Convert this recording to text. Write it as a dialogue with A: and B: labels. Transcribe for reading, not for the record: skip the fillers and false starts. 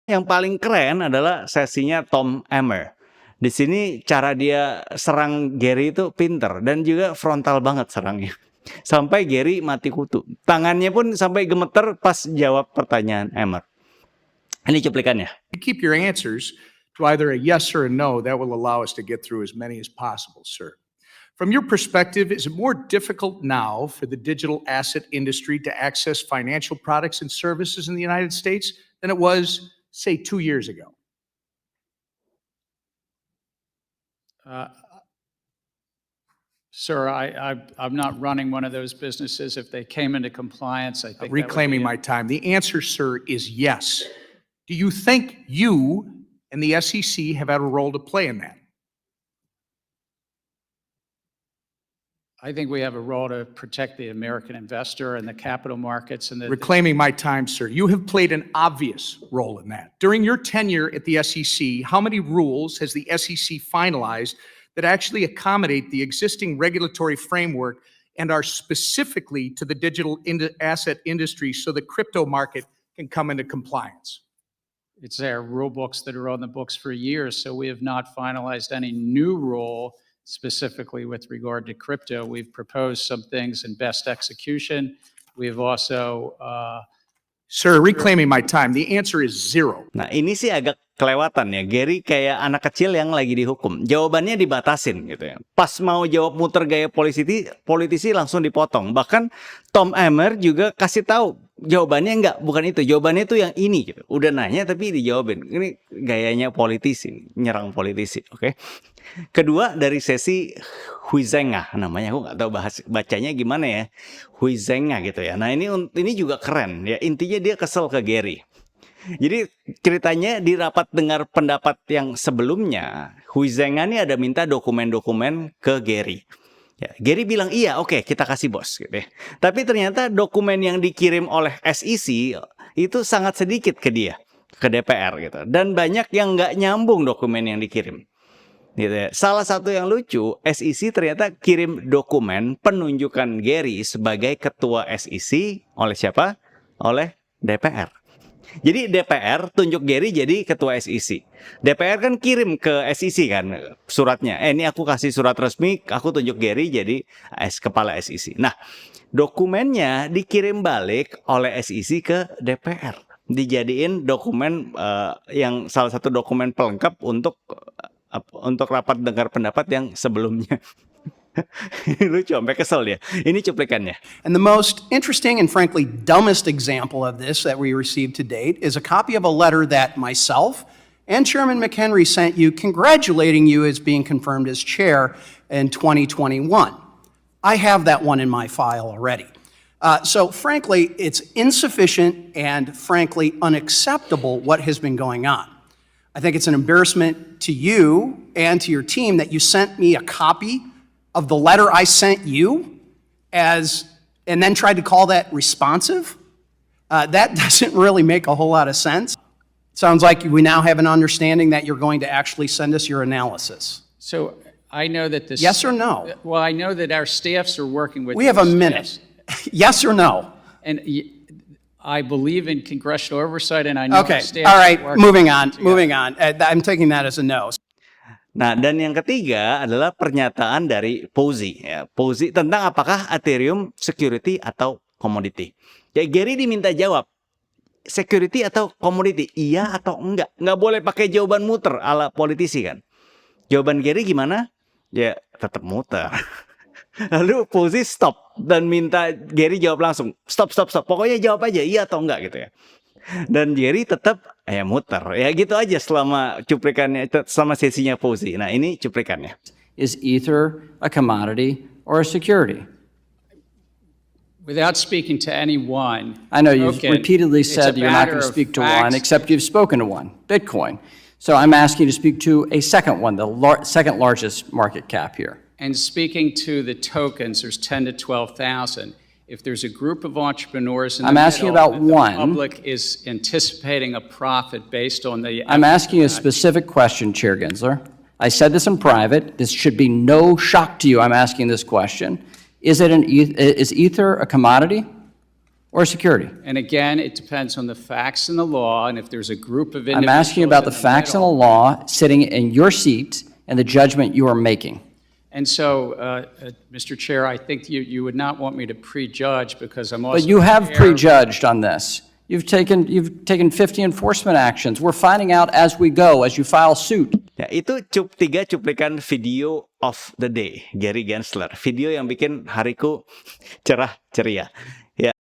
A: Yang paling keren adalah sesinya Tom Emmer. Di sini cara dia serang Gary itu pinter dan juga frontal banget serangnya. Sampai Gary mati kutu. Tangannya pun sampai gemeter pas jawab pertanyaan Emmer. Ini cuplikannya.
B: Keep your answers to either a yes or a no. That will allow us to get through as many as possible, sir. From your perspective, is it more difficult now for the digital asset industry to access financial products and services in the United States than it was, say, 2 years ago?
C: Sir, I'm not running one of those businesses. If they came into compliance, I think
B: Reclaiming my time. The answer, sir, is yes. Do you think you and the SEC have had a role to play in that?
C: I think we have a role to protect the American investor and the capital markets and the...
B: Reclaiming my time, sir. You have played an obvious role in that. During your tenure at the SEC, how many rules has the SEC finalized that actually accommodate the existing regulatory framework and are specifically to the digital asset industry so the crypto market can come into compliance?
C: It's our rule books that are on the books for years, so we have not finalized any new rule specifically with regard to crypto. We've proposed some things in best execution. We've also...
B: Sir, reclaiming my time. The answer is zero.
A: Nah, ini sih agak kelewatan ya. Gary kayak anak kecil yang lagi dihukum. Jawabannya dibatasin gitu ya. Pas mau jawab muter gaya politisi langsung dipotong. Bahkan Tom Emmer juga kasih tahu jawabannya enggak, bukan itu. Jawabannya itu yang ini gitu. Udah nanya tapi dijawabin. Ini gayanya politisi, nyerang politisi, oke? Kedua dari sesi Huizenga namanya, aku nggak tahu bacanya gimana ya, Huizenga gitu ya. Nah ini juga keren ya, intinya dia kesel ke Gary. Jadi ceritanya di rapat dengar pendapat yang sebelumnya, Huizenga ini ada minta dokumen-dokumen ke Gary. Ya, Gary bilang iya, oke, kita kasih bos gitu ya. Tapi ternyata dokumen yang dikirim oleh SEC itu sangat sedikit ke dia, ke DPR gitu. Dan banyak yang nggak nyambung dokumen yang dikirim. Gitu ya. Salah satu yang lucu, SEC ternyata kirim dokumen penunjukan Gary sebagai ketua SEC oleh siapa? Oleh DPR. Jadi DPR tunjuk Gary jadi ketua SEC. DPR kan kirim ke SEC kan suratnya. Ini aku kasih surat resmi, aku tunjuk Gary jadi kepala SEC. Nah, dokumennya dikirim balik oleh SEC ke DPR. Dijadiin dokumen yang salah satu dokumen pelengkap untuk rapat dengar pendapat yang sebelumnya. Lucu, sampai kesel dia. Ini cuplikannya.
D: And the most interesting and frankly dumbest example of this that we received to date is a copy of a letter that myself and Chairman McHenry sent you congratulating you as being confirmed as chair in 2021. I have that one in my file already. So frankly, it's insufficient and frankly unacceptable what has been going on. I think it's an embarrassment to you and to your team that you sent me a copy of the letter I sent you and then tried to call that responsive. That doesn't really make a whole lot of sense. Sounds like we now have an understanding that you're going to actually send us your analysis.
C: So I know that this...
D: Yes or no?
C: Well, I know that our staffs are working with...
D: We have a minute. Yes or no?
C: And I believe in congressional oversight, and I know
D: okay.
C: staff...
D: All right, moving on. I'm taking that as a no.
A: Nah, dan yang ketiga adalah pernyataan dari Posey. Ya, Posey tentang apakah Ethereum security atau commodity. Ya, Gary diminta jawab, security atau commodity, iya atau enggak. Nggak boleh pakai jawaban muter ala politisi kan. Jawaban Gary gimana? Ya, tetap muter. Lalu Posey stop dan minta Gary jawab langsung. Stop. Pokoknya jawab aja, iya atau enggak gitu ya. Dan Gary tetap muter. Ya gitu aja selama cuplikannya, selama sesinya Posey. Nah ini cuplikannya.
E: Is Ether a commodity or a security?
C: Without speaking to anyone.
E: I know you've repeatedly said you're not going to speak to one, except you've spoken to one, Bitcoin. So I'm asking you to speak to a second one, the second largest market cap here.
C: And speaking to the tokens, there's 10 to 12,000. If there's a group of entrepreneurs in the public is anticipating a profit based on the...
E: I'm asking you a specific question, Chair Gensler. I said this in private. This should be no shock to you. I'm asking this question. Is Ether a commodity or a security?
C: And again, it depends on the facts and the law, and if there's a group of
E: I'm
C: individuals
E: asking you about the
C: in
E: facts and the
C: middle.
E: law sitting in your seat and the judgment you are making.
C: And so, Mr. Chair, I think you would not want me to prejudge because I'm also.
E: But you have
C: chair-
E: prejudged on this. You've taken 50 enforcement actions. We're finding out as we go, as you file suit.
A: Ya, itu tiga cuplikan video of the day, Gary Gensler. Video yang bikin hariku cerah ceria. Ya.